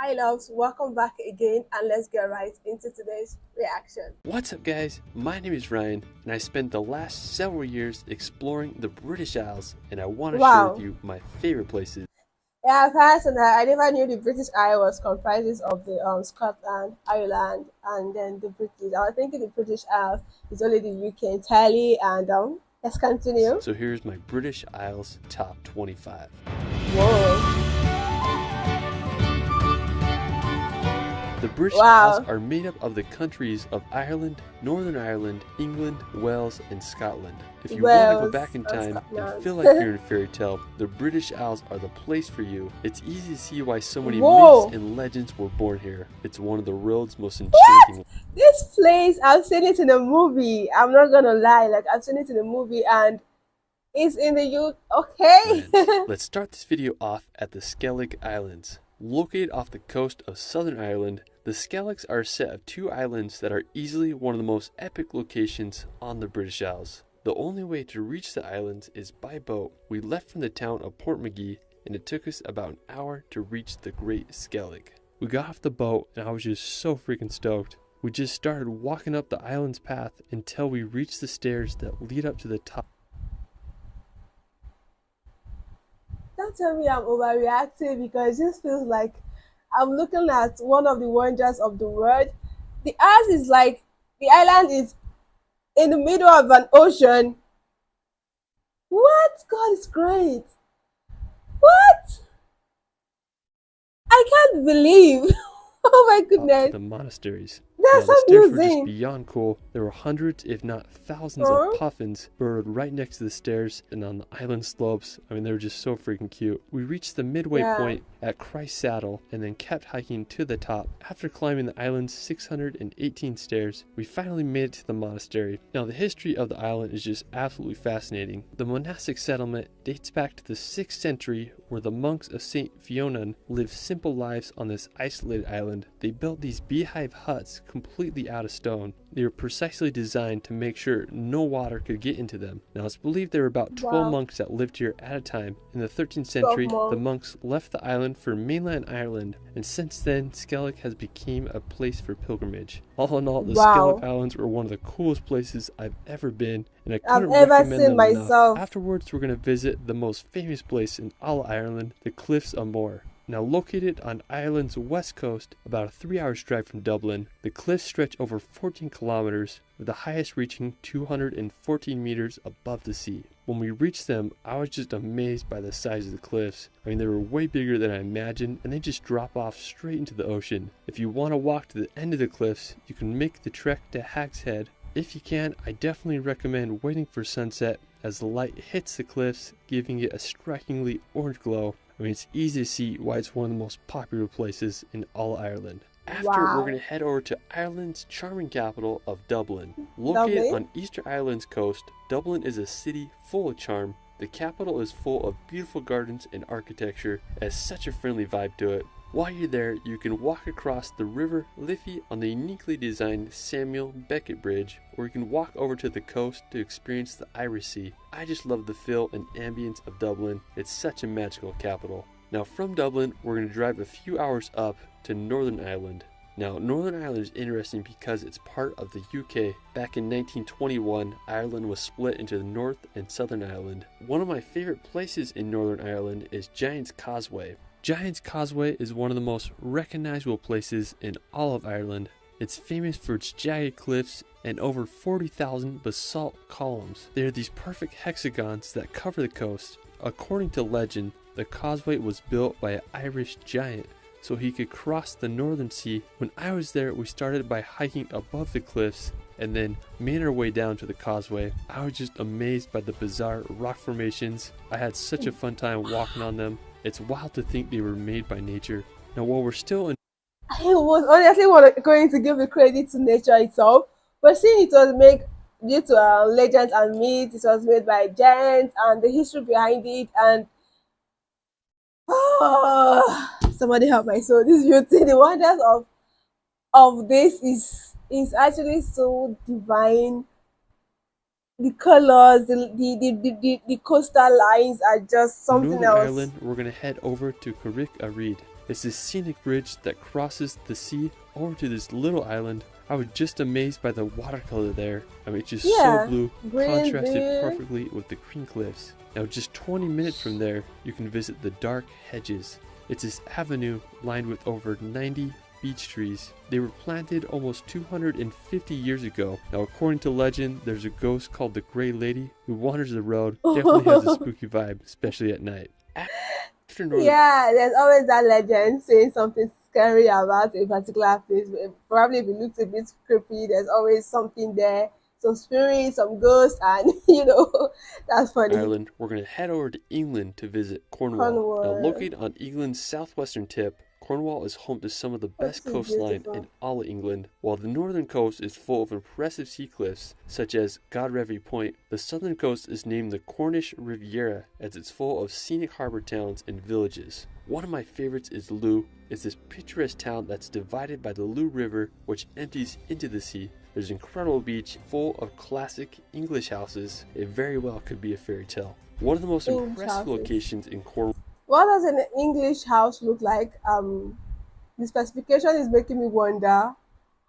Hi loves, welcome back again and let's get right into today's reaction. What's up guys, my name is Ryan and I spent the last several years exploring the British Isles and I want to share with Wow. you my favorite places. Yeah, personally, I never knew the British Isle was comprises of the Scotland, Ireland, and then the British. I was thinking the British Isles is only the UK entirely, and let's continue. So here's my British Isles top 25. Whoa. The British Isles Wow. are made up of the countries of Ireland, Northern Ireland, England, Wales, and Scotland. If you want to go Wales back in and time and Scotland. feel like you're in a fairy tale, the British Isles are the place for you. It's easy to see why so many myths Whoa. and legends were born here. It's one of the world's most What? enchanting. This place, I've seen it in a movie. I'm not gonna lie, like I've seen it in a movie and it's in the U. Okay. Lands. Let's start this video off at the Skellig Islands. Located off the coast of Southern Ireland, the Skelligs are a set of two islands that are easily one of the most epic locations on the British Isles. The only way to reach the islands is by boat. We left from the town of Portmagee and it took us about an hour to reach the Great Skellig. We got off the boat and I was just so freaking stoked. We just started walking up the island's path until we reached the stairs that lead up to the top. Don't tell me I'm overreacting because this feels like I'm looking at one of the wonders of the world. The earth is like the island is in the middle of an ocean. What? God is great. What? I can't believe. Oh my Up to goodness. the monasteries. Now That's the stairs were just amusing. beyond cool. There were hundreds if not thousands Huh? of puffins burrowed right next to the stairs and on the island slopes. I mean, they were just so freaking cute. We reached the midway Yeah. point at Christ Saddle and then kept hiking to the top. After climbing the island's 618 stairs, we finally made it to the monastery. Now the history of the island is just absolutely fascinating. The monastic settlement dates back to the 6th century where the monks of St. Fionnan lived simple lives on this isolated island. They built these beehive huts completely out of stone. They were precisely designed to make sure no water could get into them. Now it's believed there were about 12 Wow. monks that lived here at a time. In the 13th 12 century, the months. monks left the island for mainland Ireland, and since then, Skellig has become a place for pilgrimage. All in all, the Wow. Skellig Islands were one of the coolest places I've ever been, and I I've couldn't ever recommend seen them enough. myself. Afterwards, we're going to visit the most famous place in all Ireland, the Cliffs of Moher. Now located on Ireland's west coast, about a 3-hour drive from Dublin, the cliffs stretch over 14 kilometers, with the highest reaching 214 meters above the sea. When we reached them, I was just amazed by the size of the cliffs. I mean, they were way bigger than I imagined, and they just drop off straight into the ocean. If you want to walk to the end of the cliffs, you can make the trek to Hag's Head. If you can, I definitely recommend waiting for sunset as the light hits the cliffs, giving it a strikingly orange glow. I mean, it's easy to see why it's one of the most popular places in all Ireland. After, we're Wow. going to head over to Ireland's charming capital of Dublin. Located Dublin? on Easter Island's coast, Dublin is a city full of charm. The capital is full of beautiful gardens and architecture. It has such a friendly vibe to it. While you're there, you can walk across the River Liffey on the uniquely designed Samuel Beckett Bridge, or you can walk over to the coast to experience the Irish Sea. I just love the feel and ambience of Dublin. It's such a magical capital. Now from Dublin, we're going to drive a few hours up to Northern Ireland. Now, Northern Ireland is interesting because it's part of the UK. Back in 1921, Ireland was split into the North and Southern Ireland. One of my favorite places in Northern Ireland is Giant's Causeway. Giant's Causeway is one of the most recognizable places in all of Ireland. It's famous for its jagged cliffs and over 40,000 basalt columns. They are these perfect hexagons that cover the coast. According to legend, the causeway was built by an Irish giant so he could cross the Northern Sea. When I was there, we started by hiking above the cliffs and then made our way down to the causeway. I was just amazed by the bizarre rock formations. I had such a fun time walking on them. It's wild to think they were made by nature. Now while we're still in I was honestly going to give the credit to nature itself, but seeing it was made due to legends and myths, it was made by giants and the history behind it, and somebody help my soul. This beauty, the wonders of this is actually so divine. The colors, the coastal lines are just something Northern else. Ireland, we're going to head over to Carrick a Reid. It's this scenic bridge that crosses the sea over to this little island. I was just amazed by the watercolor there. I mean, it's just so Yeah, blue, green, contrasted blue. perfectly with the green cliffs. Now, just 20 minutes from there, you can visit the dark hedges. It's this avenue lined with over 90 beech trees. They were planted almost 250 years ago. Now, according to legend, there's a ghost called the Grey Lady who wanders the road. Definitely has a spooky vibe, especially at night. After northern Yeah, there's always that legend saying something scary about a particular place. Probably if it looks a bit creepy, there's always something there, some spirits, some ghosts, and that's funny. Ireland, we're going to head over to England to visit Cornwall. Now, Cornwall, located on England's southwestern tip, Cornwall is home to some of the best which is coastline in beautiful. all of England. While the northern coast is full of impressive sea cliffs, such as Godrevy Point, the southern coast is named the Cornish Riviera as it's full of scenic harbour towns and villages. One of my favorites is Loo. It's this picturesque town that's divided by the Loo River, which empties into the sea. There's an incredible beach full of classic English houses. It very well could be a fairy tale. One of the most English impressive houses. locations in Cornwall. What does an English house look like? The specification is making me wonder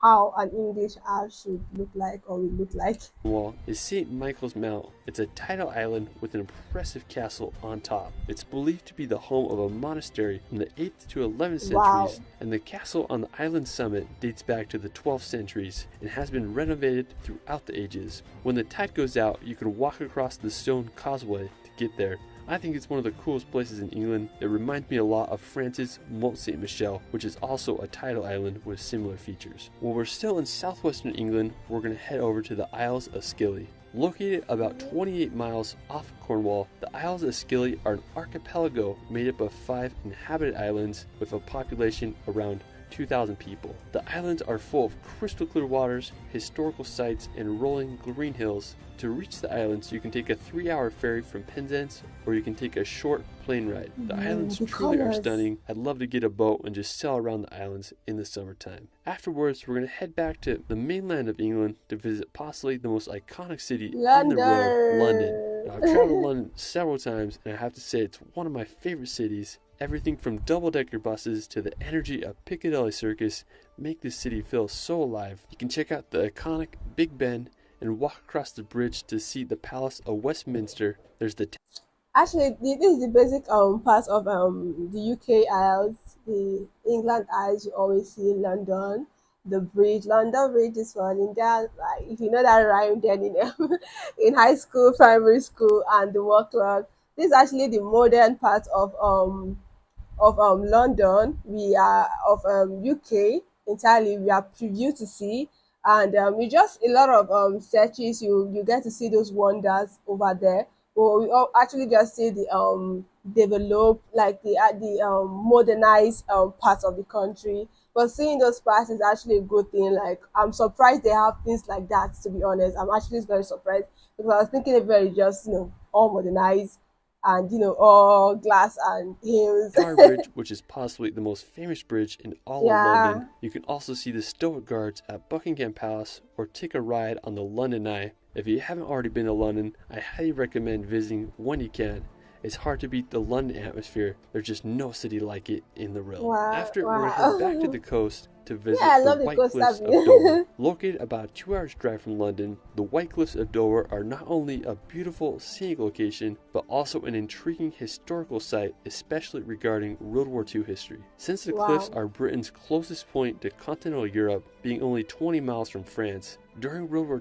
how an English house should look like or will look like. Cornwall is St. Michael's Mount. It's a tidal island with an impressive castle on top. It's believed to be the home of a monastery from the 8th to 11th centuries, Wow. and the castle on the island summit dates back to the 12th centuries and has been renovated throughout the ages. When the tide goes out, you can walk across the stone causeway to get there. I think it's one of the coolest places in England. It reminds me a lot of France's Mont Saint Michel, which is also a tidal island with similar features. While we're still in southwestern England, we're going to head over to the Isles of Skye. Located about 28 miles off of Cornwall, the Isles of Skye are an archipelago made up of 5 inhabited islands with a population around 2,000 people. The islands are full of crystal clear waters, historical sites, and rolling green hills. To reach the islands, you can take a 3-hour ferry from Penzance, or you can take a short plane ride. The islands the truly are colours. stunning. I'd love to get a boat and just sail around the islands in the summertime. Afterwards, we're going to head back to the mainland of England to visit possibly the most iconic city in the world, London. Now, I've traveled to London several times, and I have to say it's one of my favorite cities. Everything from double-decker buses to the energy of Piccadilly Circus make this city feel so alive. You can check out the iconic Big Ben and walk across the bridge to see the Palace of Westminster. There's the Actually, this is the basic part of the UK Isles, the England Isles. You always see London, the bridge. London Bridge is for India. Like if you know that rhyme, then in high school, primary school, and the work clock. This is actually the modern part of London. We are of UK entirely. We are preview to see, and we just a lot of searches. You get to see those wonders over there. But we all actually just see the developed, like the modernized parts of the country. But seeing those parts is actually a good thing. Like I'm surprised they have things like that. To be honest, I'm actually very surprised because I was thinking it very just all modernized and all glass and hills. Tower Bridge, which is possibly the most famous bridge in all of Yeah. London. You can also see the Stoic Guards at Buckingham Palace or take a ride on the London Eye. If you haven't already been to London, I highly recommend visiting when you can. It's hard to beat the London atmosphere. There's just no city like it in the realm. Wow, After, wow. we're going to head back to the coast to visit Yeah, I the love the White coast Cliffs of avenue. Dover. Located about 2 hours drive from London, the White Cliffs of Dover are not only a beautiful scenic location, but also an intriguing historical site, especially regarding World War II history. Since the Wow. cliffs are Britain's closest point to continental Europe, being only 20 miles from France, during World War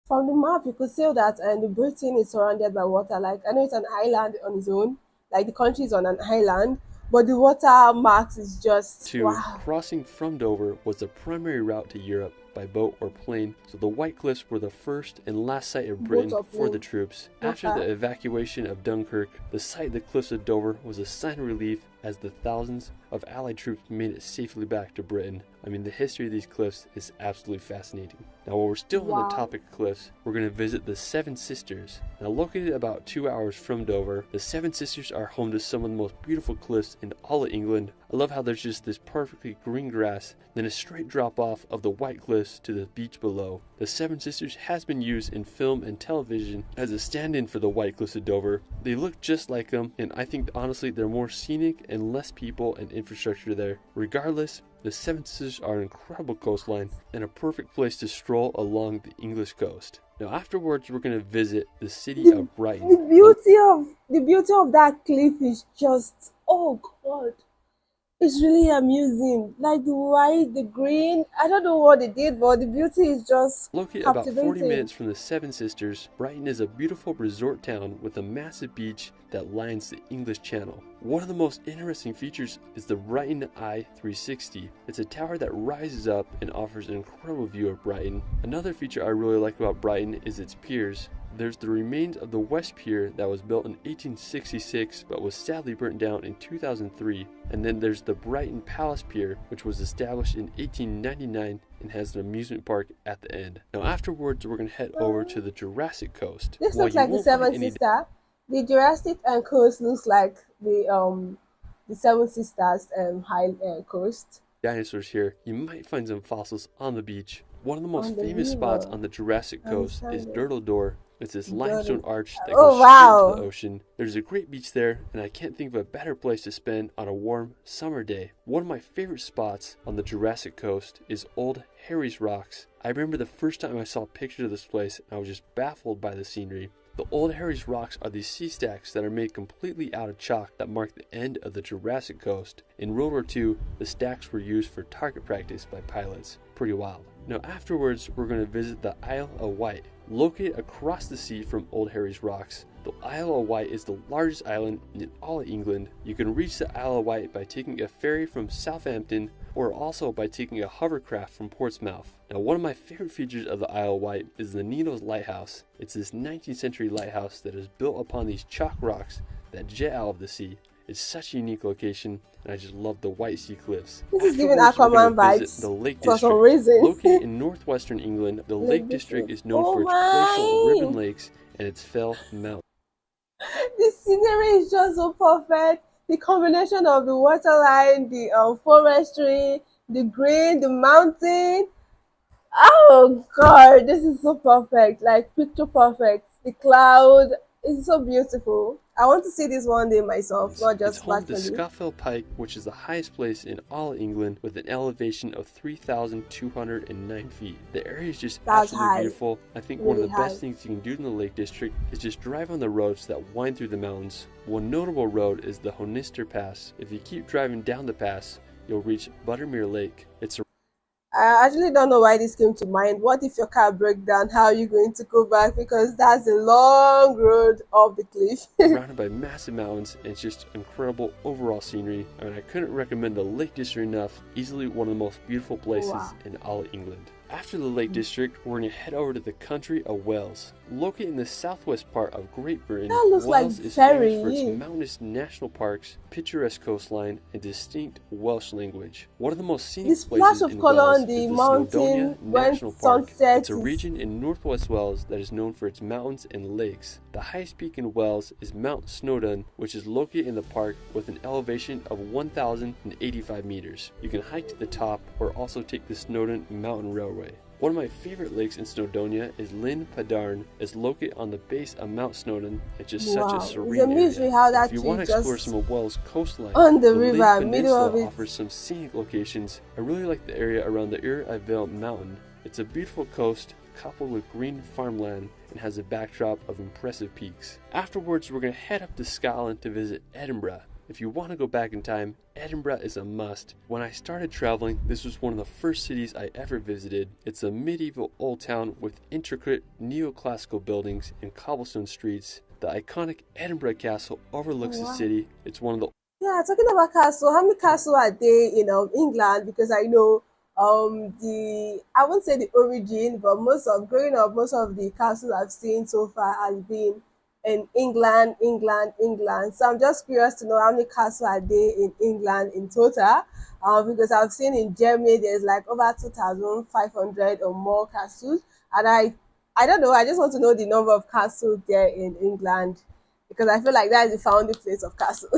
From the map, you could see that the Britain is surrounded by water. Like I know it's an island on its own, like the country is on an island, but the water marks is just II, wow. crossing from Dover was the primary route to Europe by boat or plane, so the White Cliffs were the first and last site of Britain Boat or for the plane. troops. After Okay. the evacuation of Dunkirk, the sight of the cliffs of Dover was a sign of relief as the thousands of Allied troops made it safely back to Britain. I mean, the history of these cliffs is absolutely fascinating. Now, while we're still on Wow. the topic of cliffs, we're going to visit the Seven Sisters. Now, located about 2 hours from Dover, the Seven Sisters are home to some of the most beautiful cliffs in all of England. I love how there's just this perfectly green grass, then a straight drop off of the white cliffs to the beach below. The Seven Sisters has been used in film and television as a stand-in for the White Cliffs of Dover. They look just like them, and I think honestly they're more scenic and less people and infrastructure there. Regardless, the Seven Sisters are an incredible coastline and a perfect place to stroll along the English coast. Now afterwards we're going to visit the city The, of Brighton. the beauty of that cliff is just, oh god. It's really amusing. Like the white, the green. I don't know what they did, but the beauty is just Located about 40 captivating. minutes from the Seven Sisters, Brighton is a beautiful resort town with a massive beach that lines the English Channel. One of the most interesting features is the Brighton Eye 360. It's a tower that rises up and offers an incredible view of Brighton. Another feature I really like about Brighton is its piers. There's the remains of the West Pier that was built in 1866 but was sadly burnt down in 2003. And then there's the Brighton Palace Pier, which was established in 1899 and has an amusement park at the end. Now afterwards we're going to head over to the Jurassic Coast. This While looks you like the won't find Seven any Sister. The Jurassic coast looks like the Seven Sisters coast dinosaurs here, you might find some fossils on the beach. One of the most on the famous spots river. on the Jurassic coast is Understand it. Durdle Door. It's this limestone arch that Oh goes straight into the wow! ocean. There's a great beach there, and I can't think of a better place to spend on a warm summer day. One of my favorite spots on the Jurassic coast is Old Harry's Rocks. I remember the first time I saw pictures of this place, and I was just baffled by the scenery. The Old Harry's Rocks are these sea stacks that are made completely out of chalk that mark the end of the Jurassic coast. In World War II, the stacks were used for target practice by pilots. Pretty wild. Now afterwards, we're going to visit the Isle of Wight. Located across the sea from Old Harry's Rocks, the Isle of Wight is the largest island in all of England. You can reach the Isle of Wight by taking a ferry from Southampton or also by taking a hovercraft from Portsmouth. Now one of my favorite features of the Isle of Wight is the Needles Lighthouse. It's this 19th century lighthouse that is built upon these chalk rocks that jet out of the sea. It's such a unique location, and I just love the White Sea Cliffs. This is giving Afterwards, we're Aquaman going to visit vibes the Lake for some District. reason. Located in northwestern England, the Lake District is known Oh for its coastal ribbon my! lakes and its fell mountains. The scenery is just so perfect. The combination of the waterline, the forestry, the green, the mountain. Oh God, this is so perfect. Like picture perfect. The cloud is so beautiful. I want to see this one day myself, not It's just home to virtually. Scafell Pike, which is the highest place in all England with an elevation of 3,209 feet. The area is just That's absolutely high. beautiful. I think one of Really the high. best things you can do in the Lake District is just drive on the roads that wind through the mountains. One notable road is the Honister Pass. If you keep driving down the pass, you'll reach Buttermere Lake. It's I actually don't know why this came to mind. What if your car breaks down? How are you going to go back? Because that's a long road up the cliff. surrounded by massive mountains, and it's just incredible overall scenery. I mean, I couldn't recommend the Lake District enough. Easily one of the most beautiful places Wow. in all of England. After the Lake District, we're going to head over to the country of Wales. Located in the southwest part of Great Britain, That looks like Wales is very famous for its mountainous national parks, picturesque coastline, and distinct Welsh language. One of the most scenic The splash places of in color Wales on the is the mountain Snowdonia when National Park. sunset It's a is region in northwest Wales that is known for its mountains and lakes. The highest peak in Wales is Mount Snowdon, which is located in the park with an elevation of 1,085 meters. You can hike to the top or also take the Snowdon Mountain Railway. One of my favorite lakes in Snowdonia is Lyn Padarn. It's located on the base of Mount Snowdon. It's just such wow. a It's serene a mystery area. how If that you tree want to explore just some of Wales' coastline, on the Lyn river, middle Peninsula of it. offers some scenic locations. I really like the area around the Vale Mountain. It's a beautiful coast coupled with green farmland and has a backdrop of impressive peaks. Afterwards, we're going to head up to Scotland to visit Edinburgh. If you want to go back in time, Edinburgh is a must. When I started traveling, this was one of the first cities I ever visited. It's a medieval old town with intricate neoclassical buildings and cobblestone streets. The iconic Edinburgh Castle overlooks the Wow. city. It's one of the Yeah, talking about castle, how many castles are there in England? Because I know I won't say the origin, but most of growing up, most of the castles I've seen so far has been in England, England, England. So I'm just curious to know how many castles are there in England in total. Because I've seen in Germany there's like over 2,500 or more castles, and I don't know. I just want to know the number of castles there in England because I feel like that is the founding place of castle.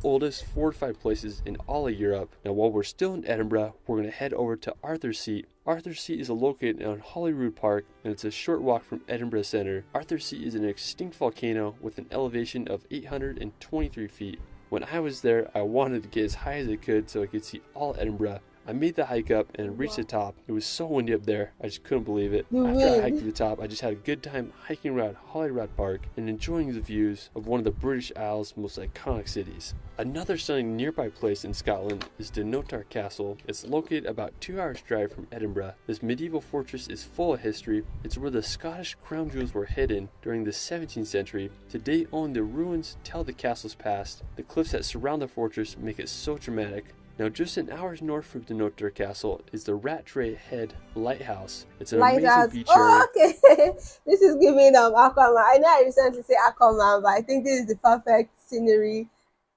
Oldest fortified places in all of Europe. Now, while we're still in Edinburgh, we're going to head over to Arthur's Seat. Arthur's Seat is located on Holyrood Park, and it's a short walk from Edinburgh Centre. Arthur's Seat is an extinct volcano with an elevation of 823 feet. When I was there, I wanted to get as high as I could so I could see all Edinburgh. I made the hike up and reached the top. It was so windy up there, I just couldn't believe it. The After I hiked to wind. the top, I just had a good time hiking around Holyrood Park and enjoying the views of one of the British Isles' most iconic cities. Another stunning nearby place in Scotland is Dunnottar Castle. It's located about 2 hours drive from Edinburgh. This medieval fortress is full of history. It's where the Scottish crown jewels were hidden during the 17th century. Today, only the ruins tell the castle's past. The cliffs that surround the fortress make it so dramatic. Now, just an hour's north from Dunnottar Castle is the Rattray Head Lighthouse. It's an Like amazing that. beach area Oh, okay. This is giving Aquaman. I know I recently say Aquaman, but I think this is the perfect scenery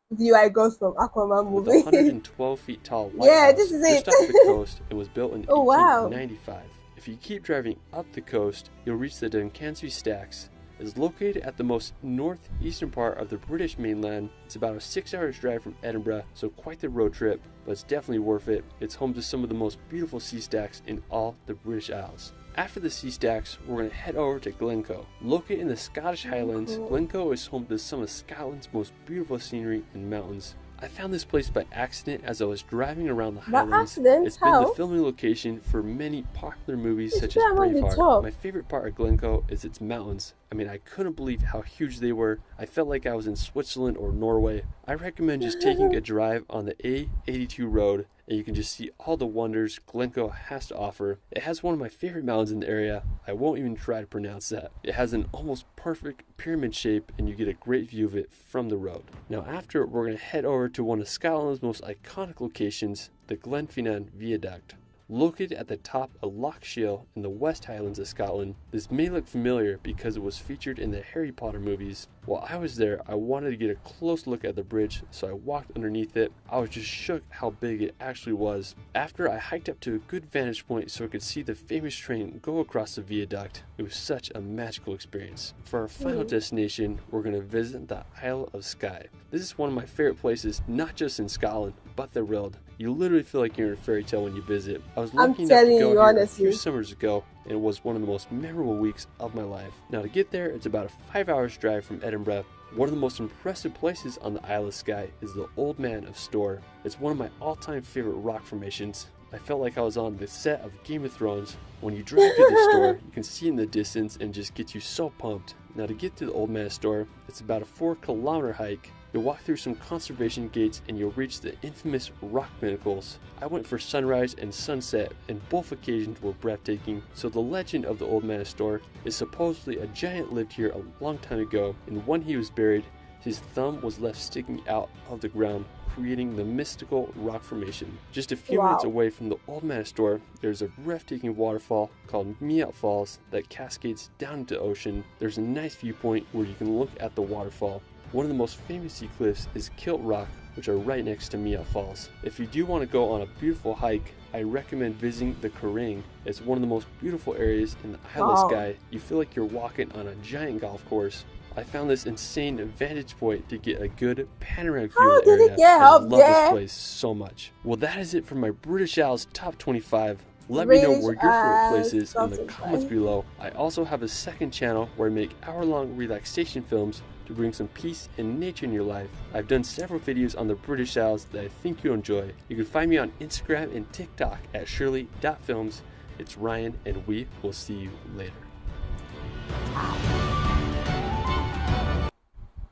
view I got from Aquaman with a movie. 112 feet tall Yeah, this lighthouse is just off the it. coast and was built in Oh wow. 1895. If you keep driving up the coast, you'll reach the Duncansby Stacks. It's located at the most northeastern part of the British mainland. It's about a 6 hours drive from Edinburgh, so quite the road trip, but it's definitely worth it. It's home to some of the most beautiful sea stacks in all the British Isles. After the sea stacks, we're going to head over to Glencoe. Located in the Scottish Highlands, Cool. Glencoe is home to some of Scotland's most beautiful scenery and mountains. I found this place by accident as I was driving around the By Highlands. accident? It's been the How? filming location for many popular movies It's such as right on the Braveheart. top. My favorite part of Glencoe is its mountains. I mean, I couldn't believe how huge they were. I felt like I was in Switzerland or Norway. I recommend just taking a drive on the A82 road and you can just see all the wonders Glencoe has to offer. It has one of my favorite mountains in the area. I won't even try to pronounce that. It has an almost perfect pyramid shape and you get a great view of it from the road. Now after, we're going to head over to one of Scotland's most iconic locations, the Glenfinnan Viaduct. Located at the top of Loch Shiel in the West Highlands of Scotland, this may look familiar because it was featured in the Harry Potter movies. While I was there, I wanted to get a close look at the bridge, so I walked underneath it. I was just shook how big it actually was. After, I hiked up to a good vantage point so I could see the famous train go across the viaduct. It was such a magical experience. For our final destination, we're going to visit the Isle of Skye. This is one of my favorite places, not just in Scotland, but the world. You literally feel like you're in a fairy tale when you visit. I was I'm lucky enough to telling go you here a few honestly. summers ago, and it was one of the most memorable weeks of my life. Now to get there, it's about a 5 hours drive from Edinburgh. One of the most impressive places on the Isle of Skye is the Old Man of Storr. It's one of my all-time favorite rock formations. I felt like I was on the set of Game of Thrones. When you drive to the store, you can see in the distance and just gets you so pumped. Now to get to the Old Man of Storr, it's about a 4-kilometer hike. You'll walk through some conservation gates and you'll reach the infamous rock pinnacles. I went for sunrise and sunset and both occasions were breathtaking. So the legend of the Old Man of Storr is supposedly a giant lived here a long time ago, and when he was buried, his thumb was left sticking out of the ground, creating the mystical rock formation. Just a few minutes Wow. away from the Old Man of Storr, there's a breathtaking waterfall called Meout Falls that cascades down into the ocean. There's a nice viewpoint where you can look at the waterfall. One of the most famous sea cliffs is Kilt Rock, which are right next to Meout Falls. If you do want to go on a beautiful hike, I recommend visiting the Kerrang. It's one of the most beautiful areas in the Isle of Wow. Skye. You feel like you're walking on a giant golf course. I found this insane vantage point to get a good panoramic view How of the did area. it get I up love this there? place so much. Well, that is it for my British Isles top 25. Let me know British where your favorite Isles place is in the top comments 25. below. I also have a second channel where I make hour-long relaxation films to bring some peace and nature in your life. I've done several videos on the British Isles that I think you'll enjoy. You can find me on Instagram and TikTok at shirley.films. It's Ryan, and we will see you later.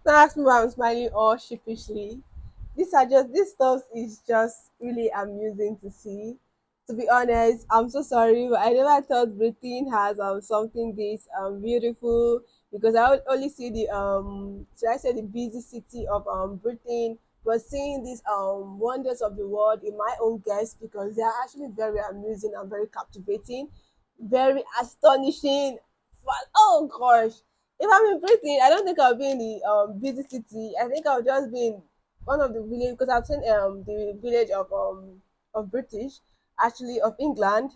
Don't ask me why I'm smiling all sheepishly. This stuff is just really amusing to see. To be honest, I'm so sorry, but I never thought Britain has something this beautiful, because I would only see the should I say the busy city of Britain, but seeing these wonders of the world in my own guess, because they are actually very amusing and very captivating, very astonishing. Oh gosh, if I'm in Britain, I don't think I'll be in the busy city. I think I'll just be in one of the village, because I've seen the village of British, actually of England,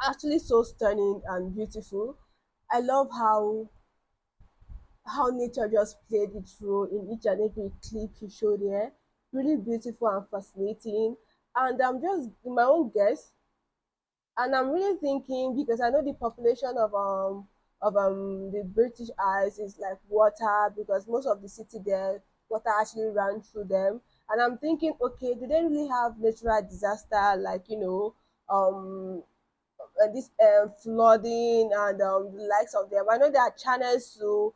actually so stunning and beautiful. I love how how nature just played its role in each and every clip he showed here. Really beautiful and fascinating. And I'm just in my own guess, and I'm really thinking because I know the population of the British Isles is like water, because most of the city there water actually ran through them. And I'm thinking, okay, do they really have natural disaster like this flooding and the likes of them? I know there are channels to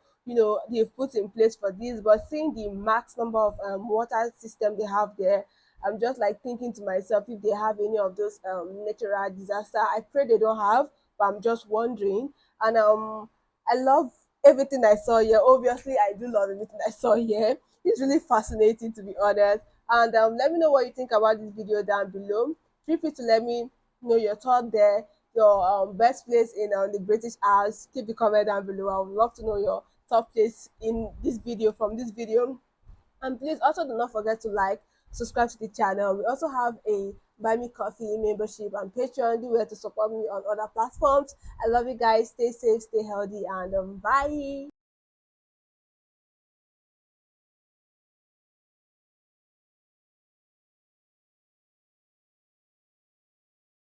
they've put in place for this, but seeing the max number of water system they have there, I'm just like thinking to myself if they have any of those natural disaster. I pray they don't have, but I'm just wondering. And I love everything I saw here. Obviously, I do love everything I saw here. It's really fascinating, to be honest. And let me know what you think about this video down below. Feel free to let me know your thought there, your best place in the British Isles. Keep the comment down below. I would love to know your top place in this video from this video. And please also do not forget to like, subscribe to the channel. We also have a Buy Me Coffee membership and Patreon. Do well to support me on other platforms. I love you guys. Stay safe, stay healthy, and bye.